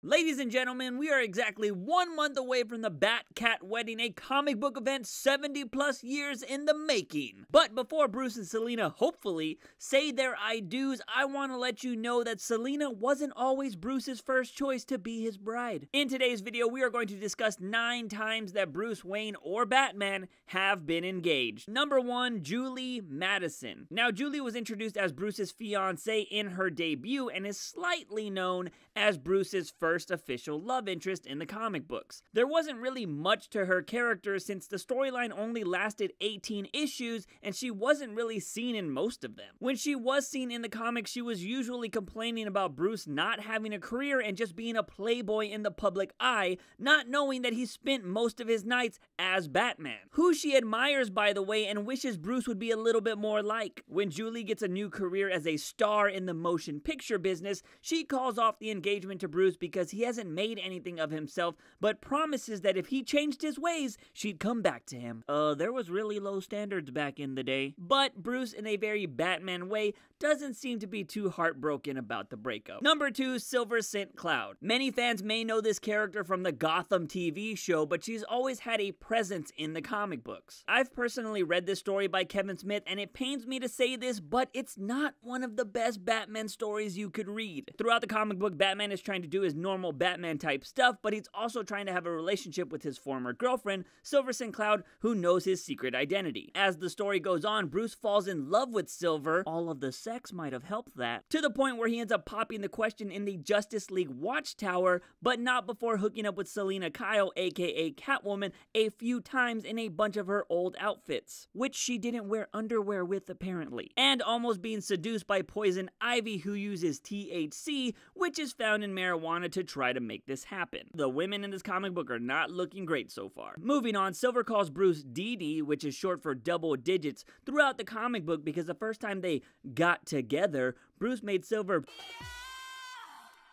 Ladies and gentlemen, we are exactly 1 month away from the Bat-Cat wedding, a comic book event 70 plus years in the making. But before Bruce and Selina hopefully say their I do's, I want to let you know that Selina wasn't always Bruce's first choice to be his bride. In today's video, we are going to discuss 9 times that Bruce Wayne or Batman have been engaged. Number 1, Julie Madison. Now, Julie was introduced as Bruce's fiancée in her debut and is slightly known as Bruce's first official love interest in the comic books. There wasn't really much to her character since the storyline only lasted 18 issues and she wasn't really seen in most of them. When she was seen in the comics, she was usually complaining about Bruce not having a career and just being a playboy in the public eye, not knowing that he spent most of his nights as Batman, who she admires by the way and wishes Bruce would be a little bit more like. When Julie gets a new career as a star in the motion picture business, she calls off the engagement to Bruce because he hasn't made anything of himself, but promises that if he changed his ways, she'd come back to him. There was really low standards back in the day. But Bruce, in a very Batman way, doesn't seem to be too heartbroken about the breakup. Number 2, Silver St. Cloud. Many fans may know this character from the Gotham TV show, but she's always had a presence in the comic books. I've personally read this story by Kevin Smith, and it pains me to say this, but it's not one of the best Batman stories you could read. Throughout the comic book, Batman is trying to do his normal Batman type stuff, but he's also trying to have a relationship with his former girlfriend, Silver St. Cloud, who knows his secret identity. As the story goes on, Bruce falls in love with Silver. All of the sex might have helped that, to the point where he ends up popping the question in the Justice League Watchtower, but not before hooking up with Selina Kyle, aka Catwoman, a few times in a bunch of her old outfits, which she didn't wear underwear with apparently, and almost being seduced by Poison Ivy, who uses THC, which is found in marijuana, to try to make this happen. The women in this comic book are not looking great so far. Moving on, Silver calls Bruce DD, which is short for double digits, throughout the comic book because the first time they got together, Bruce made Silver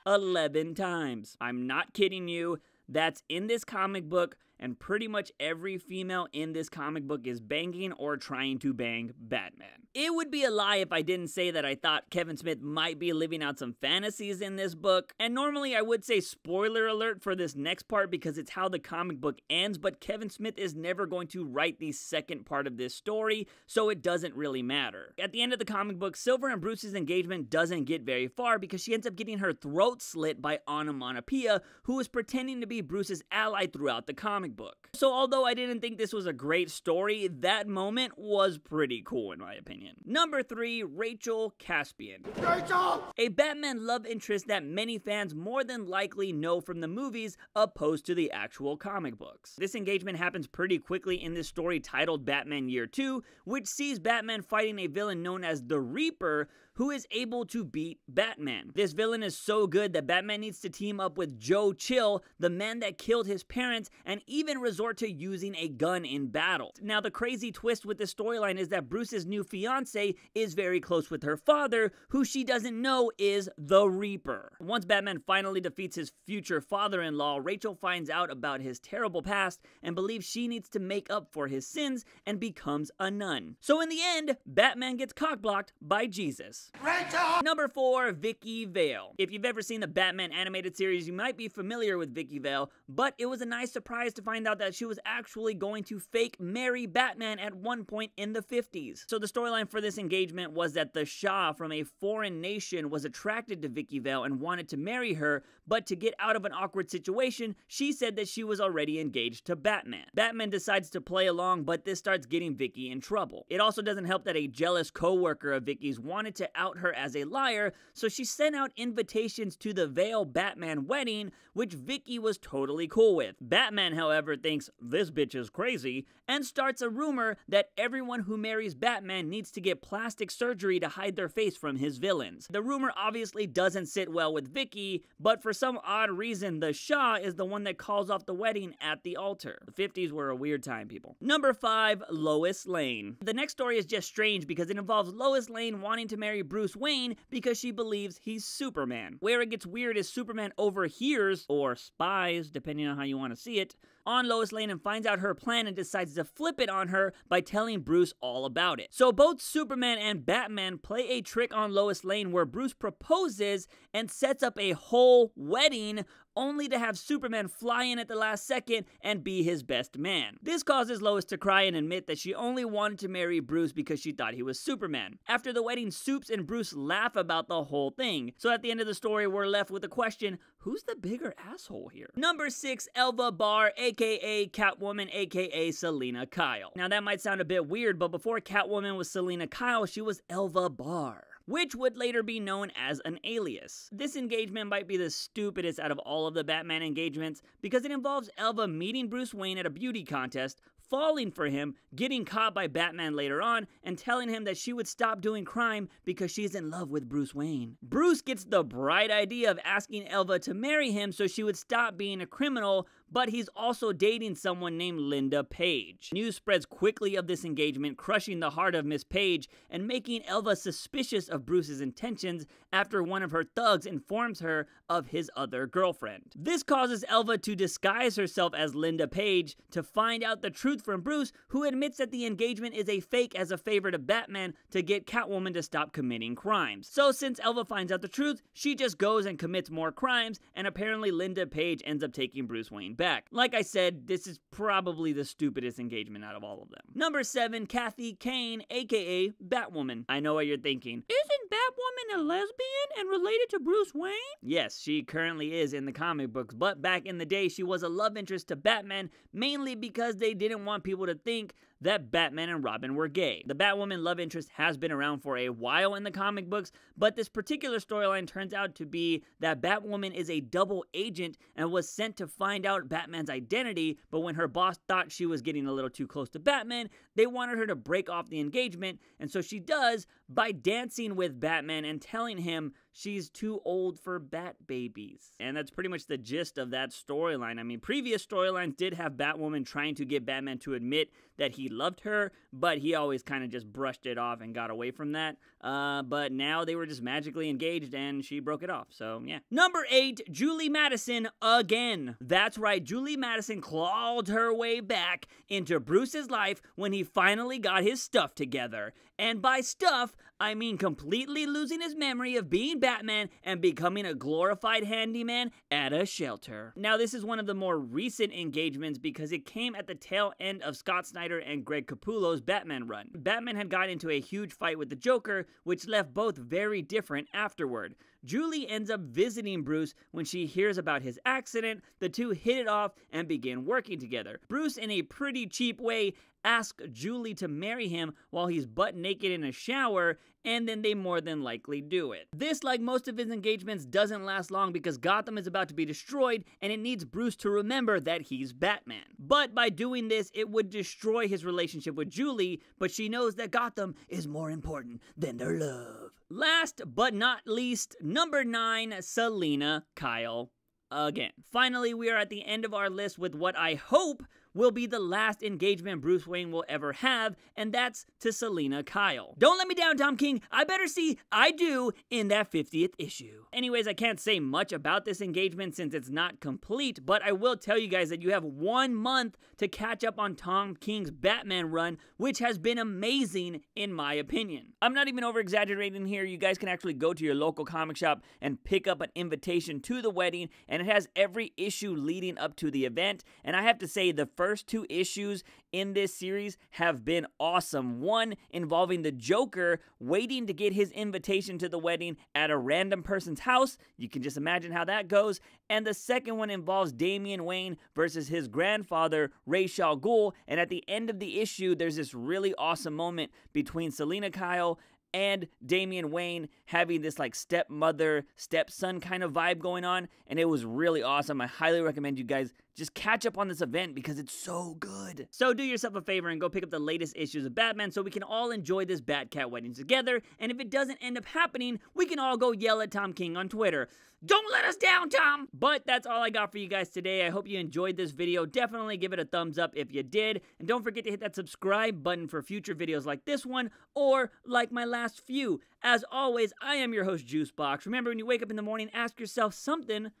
11 times. I'm not kidding you. That's in this comic book, and pretty much every female in this comic book is banging or trying to bang Batman. It would be a lie if I didn't say that I thought Kevin Smith might be living out some fantasies in this book, and normally I would say spoiler alert for this next part because it's how the comic book ends, but Kevin Smith is never going to write the second part of this story, so it doesn't really matter. At the end of the comic book, Silver and Bruce's engagement doesn't get very far because she ends up getting her throat slit by Onomatopoeia, who is pretending to be Bruce's ally throughout the comic book. So although I didn't think this was a great story, that moment was pretty cool in my opinion. Number 3, Rachel Caspian. Rachel! A Batman love interest that many fans more than likely know from the movies opposed to the actual comic books. This engagement happens pretty quickly in this story titled Batman Year 2, which sees Batman fighting a villain known as the Reaper, who is able to beat Batman. This villain is so good that Batman needs to team up with Joe Chill, the man that killed his parents, and even resort to using a gun in battle. Now, the crazy twist with this storyline is that Bruce's new fiancée is very close with her father, who she doesn't know is the Reaper. Once Batman finally defeats his future father-in-law, Rachel finds out about his terrible past and believes she needs to make up for his sins and becomes a nun. So in the end, Batman gets cock-blocked by Jesus. Rachel! Number 4, Vicky Vale. If you've ever seen the Batman animated series, you might be familiar with Vicky Vale, but it was a nice surprise to find out that she was actually going to fake marry Batman at one point in the 50s. So the storyline for this engagement was that the Shah from a foreign nation was attracted to Vicky Vale and wanted to marry her, but to get out of an awkward situation, she said that she was already engaged to Batman. Batman decides to play along, but this starts getting Vicky in trouble. It also doesn't help that a jealous co-worker of Vicky's wanted to out her as a liar, so she sent out invitations to the Vale Batman wedding, which Vicky was totally cool with. Batman, however, thinks this bitch is crazy and starts a rumor that everyone who marries Batman needs to get plastic surgery to hide their face from his villains. The rumor obviously doesn't sit well with Vicky, but for some odd reason, the Shah is the one that calls off the wedding at the altar. The 50s were a weird time, people. Number 5, Lois Lane. The next story is just strange because it involves Lois Lane wanting to marry Bruce Wayne because she believes he's Superman. Where it gets weird is Superman overhears, or spies, depending on how you want to see it, on Lois Lane and finds out her plan and decides to flip it on her by telling Bruce all about it. So both Superman and Batman play a trick on Lois Lane where Bruce proposes and sets up a whole wedding only to have Superman fly in at the last second and be his best man. This causes Lois to cry and admit that she only wanted to marry Bruce because she thought he was Superman. After the wedding, Supes and Bruce laugh about the whole thing. So at the end of the story, we're left with the question, who's the bigger asshole here? Number 6, Elva Barr, aka Catwoman, aka Selina Kyle. Now that might sound a bit weird, but before Catwoman was Selina Kyle, she was Elva Barr, which would later be known as an alias. This engagement might be the stupidest out of all of the Batman engagements because it involves Elva meeting Bruce Wayne at a beauty contest, falling for him, getting caught by Batman later on, and telling him that she would stop doing crime because she's in love with Bruce Wayne. Bruce gets the bright idea of asking Elva to marry him so she would stop being a criminal, but he's also dating someone named Linda Page. News spreads quickly of this engagement, crushing the heart of Miss Page and making Elva suspicious of Bruce's intentions after one of her thugs informs her of his other girlfriend. This causes Elva to disguise herself as Linda Page to find out the truth from Bruce, who admits that the engagement is a fake as a favor to Batman to get Catwoman to stop committing crimes. So since Elva finds out the truth, she just goes and commits more crimes, and apparently Linda Page ends up taking Bruce Wayne back. Like I said, this is probably the stupidest engagement out of all of them. Number 7, Kathy Kane, aka Batwoman. I know what you're thinking. Isn't Batwoman a lesbian and related to Bruce Wayne? Yes, she currently is in the comic books, but back in the day she was a love interest to Batman, mainly because they didn't want people to think that Batman and Robin were gay. The Batwoman love interest has been around for a while in the comic books, but this particular storyline turns out to be that Batwoman is a double agent and was sent to find out Batman's identity, but when her boss thought she was getting a little too close to Batman, they wanted her to break off the engagement, and so she does by dancing with Batman and telling him she's too old for bat babies. And that's pretty much the gist of that storyline. I mean, previous storylines did have Batwoman trying to get Batman to admit that he loved her, but he always kind of just brushed it off and got away from that. But now they were just magically engaged and she broke it off, so yeah. Number 8, Julie Madison again. That's right, Julie Madison clawed her way back into Bruce's life when he finally got his stuff together. And by stuff, I mean completely losing his memory of being Batman and becoming a glorified handyman at a shelter. Now, this is one of the more recent engagements because it came at the tail end of Scott Snyder and Greg Capullo's Batman run. Batman had got into a huge fight with the Joker, which left both very different afterward. Julie ends up visiting Bruce when she hears about his accident. The two hit it off and begin working together. Bruce, in a pretty cheap way, asks Julie to marry him while he's butt naked in a shower, and then they more than likely do it. This, like most of his engagements, doesn't last long because Gotham is about to be destroyed and it needs Bruce to remember that he's Batman. But by doing this, it would destroy his relationship with Julie, but she knows that Gotham is more important than their love. Last but not least, number 9, Selina Kyle again. Finally, we are at the end of our list with what I hope will be the last engagement Bruce Wayne will ever have, and that's to Selina Kyle. Don't let me down, Tom King. I better see I do in that 50th issue. Anyways, I can't say much about this engagement since it's not complete, but I will tell you guys that you have 1 month to catch up on Tom King's Batman run, which has been amazing in my opinion. I'm not even over-exaggerating here. You guys can actually go to your local comic shop and pick up an invitation to the wedding, and it has every issue leading up to the event, and I have to say the first 2 issues in this series have been awesome. One involving the Joker waiting to get his invitation to the wedding at a random person's house. You can just imagine how that goes. And the second one involves Damian Wayne versus his grandfather, Ra's al Ghul. And at the end of the issue, there's this really awesome moment between Selina Kyle and Damian Wayne having this like stepmother, stepson kind of vibe going on, and it was really awesome. I highly recommend you guys just catch up on this event because it's so good. So do yourself a favor and go pick up the latest issues of Batman so we can all enjoy this Batcat wedding together, and if it doesn't end up happening, we can all go yell at Tom King on Twitter. Don't let us down, Tom! But that's all I got for you guys today. I hope you enjoyed this video. Definitely give it a thumbs up if you did. And don't forget to hit that subscribe button for future videos like this one, or like my last few. As always, I am your host, JUICEbox. Remember, when you wake up in the morning, ask yourself something.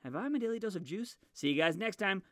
Have I my daily dose of juice? See you guys next time.